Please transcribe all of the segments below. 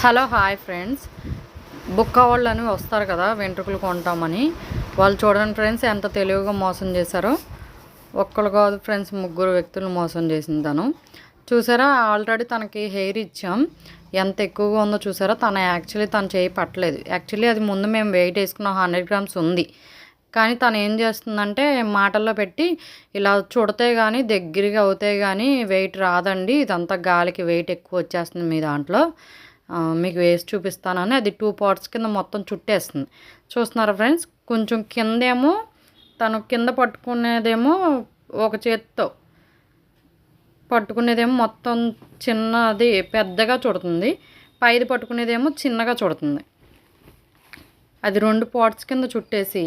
Hello hi friends, బుక్క వాళ్ళని వస్తారు కదా వెంట్రుకలు కొంటామని. వాళ్ళు చూడండి ఫ్రెండ్స్ ఎంత తెలివిగా మోసం చేశారో. ఒక్కరు కాదు ఫ్రెండ్స్, ముగ్గురు వ్యక్తులు మోసం చేసింది తను. చూసారా, ఆల్రెడీ తనకి హెయిర్ ఇచ్చాం, ఎంత ఎక్కువగా ఉందో చూసారా. తను చేయి పట్టలేదు. యాక్చువల్లీ అది ముందు మేము వెయిట్ వేసుకున్నాం, 100 గ్రామ్స్ ఉంది. కానీ తను ఏం చేస్తుందంటే మాటల్లో పెట్టి ఇలా చుడితే కానీ దగ్గరగా అవుతాయి కానీ వెయిట్ రాదండి, ఇదంతా గాలికి వెయిట్ ఎక్కువ వచ్చేస్తుంది మీ దాంట్లో, మీకు వేసి చూపిస్తానని అది 2 పార్ట్స్ కింద మొత్తం చుట్టేస్తుంది. చూస్తున్నారా ఫ్రెండ్స్, కొంచెం కిందేమో తను కింద పట్టుకునేదేమో ఒక చేత్తో పట్టుకునేదేమో మొత్తం చిన్నది పెద్దగా చుడుతుంది, పైది పట్టుకునేదేమో చిన్నగా చుడుతుంది. అది 2 పార్ట్స్ కింద చుట్టేసి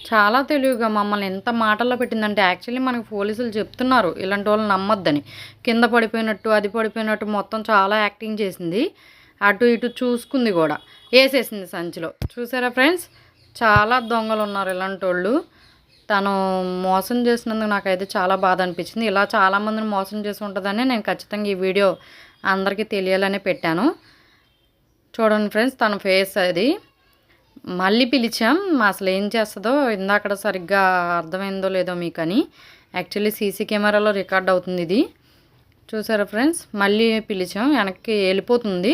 చాలా తెలివిగా మమ్మల్ని ఎంత మాటల్లో పెట్టిందంటే, యాక్చువల్లీ మనకు పోలీసులు చెప్తున్నారు ఇలాంటి వాళ్ళు నమ్మొద్దని. కింద పడిపోయినట్టు అది పడిపోయినట్టు మొత్తం చాలా యాక్టింగ్ చేసింది. అటు ఇటు చూసుకుంది కూడా, వేసేసింది సంచిలో. చూసారా ఫ్రెండ్స్, చాలా దొంగలు ఉన్నారు ఇలాంటి వాళ్ళు. తను మోసం చేసినందుకు నాకైతే చాలా బాధ అనిపించింది. ఇలా చాలామందిని మోసం చేసి ఉంటుందని నేను ఖచ్చితంగా ఈ వీడియో అందరికీ తెలియాలని పెట్టాను. చూడండి ఫ్రెండ్స్, తన ఫేస్ అది. మళ్ళీ పిలిచాం, అసలు ఏం చేస్తుందో ఇందాక సరిగ్గా అర్థమైందో లేదో మీకని. యాక్చువల్లీ సీసీ కెమెరాలో రికార్డ్ అవుతుంది ఇది. చూసారా ఫ్రెండ్స్, మళ్ళీ పిలిచాం, వెనక్కి వెళ్ళిపోతుంది.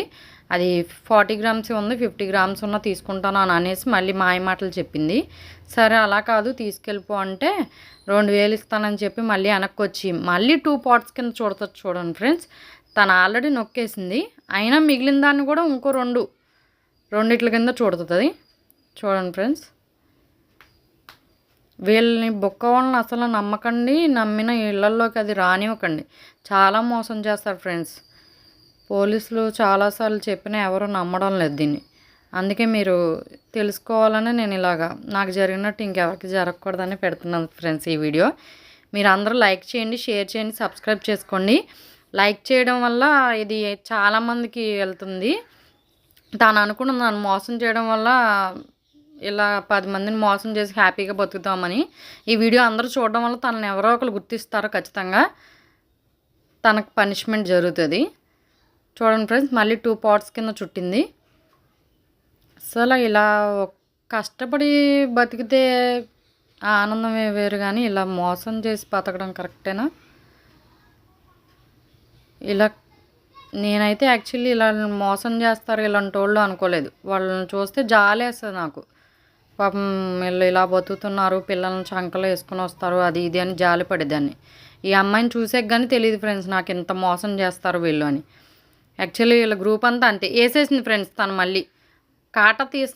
అది 40 గ్రామ్స్ ఉంది, 50 గ్రామ్స్ ఉన్న తీసుకుంటాను అని అనేసి మళ్ళీ మాయ మాటలు చెప్పింది. సరే అలా కాదు తీసుకెళ్ళిపో అంటే 2000 ఇస్తానని చెప్పి మళ్ళీ వెనక్కి వచ్చి మళ్ళీ 2 పార్ట్స్ కింద చూడండి ఫ్రెండ్స్. తను ఆల్రెడీ నొక్కేసింది, అయినా మిగిలిన దాన్ని కూడా ఇంకో రెండిట్ల కింద చూడుతుంది. చూడండి ఫ్రెండ్స్, వీళ్ళని బుక్క వాళ్ళని అసలు నమ్మకండి, నమ్మిన ఇళ్లల్లోకి అది రానివ్వకండి. చాలా మోసం చేస్తారు ఫ్రెండ్స్. పోలీసులు చాలాసార్లు చెప్పినా ఎవరు నమ్మడం లేదు దీన్ని. అందుకే మీరు తెలుసుకోవాలని నేను ఇలాగా నాకు జరిగినట్టు ఇంకెవరికి జరగకూడదని పెడుతున్నాను ఫ్రెండ్స్ ఈ వీడియో. మీరు అందరూ లైక్ చేయండి, షేర్ చేయండి, సబ్స్క్రైబ్ చేసుకోండి. లైక్ చేయడం వల్ల ఇది చాలామందికి వెళ్తుంది. తాను అనుకున్న నన్ను మోసం చేయడం వల్ల ఇలా 10 మందిని మోసం చేసి హ్యాపీగా బతుకుతామని. ఈ వీడియో అందరూ చూడడం వల్ల తనని ఎవరో ఒకరు గుర్తిస్తారో, ఖచ్చితంగా తనకు పనిష్మెంట్ జరుగుతుంది. చూడండి ఫ్రెండ్స్, మళ్ళీ 2 పార్ట్స్ కింద చుట్టింది. అసలు ఇలా కష్టపడి బతికితే ఆనందమే వేరు, కానీ ఇలా మోసం చేసి బతకడం కరెక్టేనా? ఇలా నేనైతే యాక్చువల్లీ ఇలా మోసం చేస్తారు ఇలాంటి వాళ్ళు అనుకోలేదు. వాళ్ళని చూస్తే జాలేస్తుంది నాకు. పాపం వీళ్ళు ఇలా బతుకుతున్నారు, పిల్లల్ని చంకలో వేసుకుని వస్తారు, అది ఇది అని జాలి పడేదాన్ని. ఈ అమ్మాయిని చూసాక కానీ తెలియదు ఫ్రెండ్స్ నాకు ఇంత మోసం చేస్తారు వీళ్ళు అని. యాక్చువల్లీ వీళ్ళ గ్రూప్ అంతా అంతే వేసేసింది ఫ్రెండ్స్. తను మళ్ళీ కాట తీసి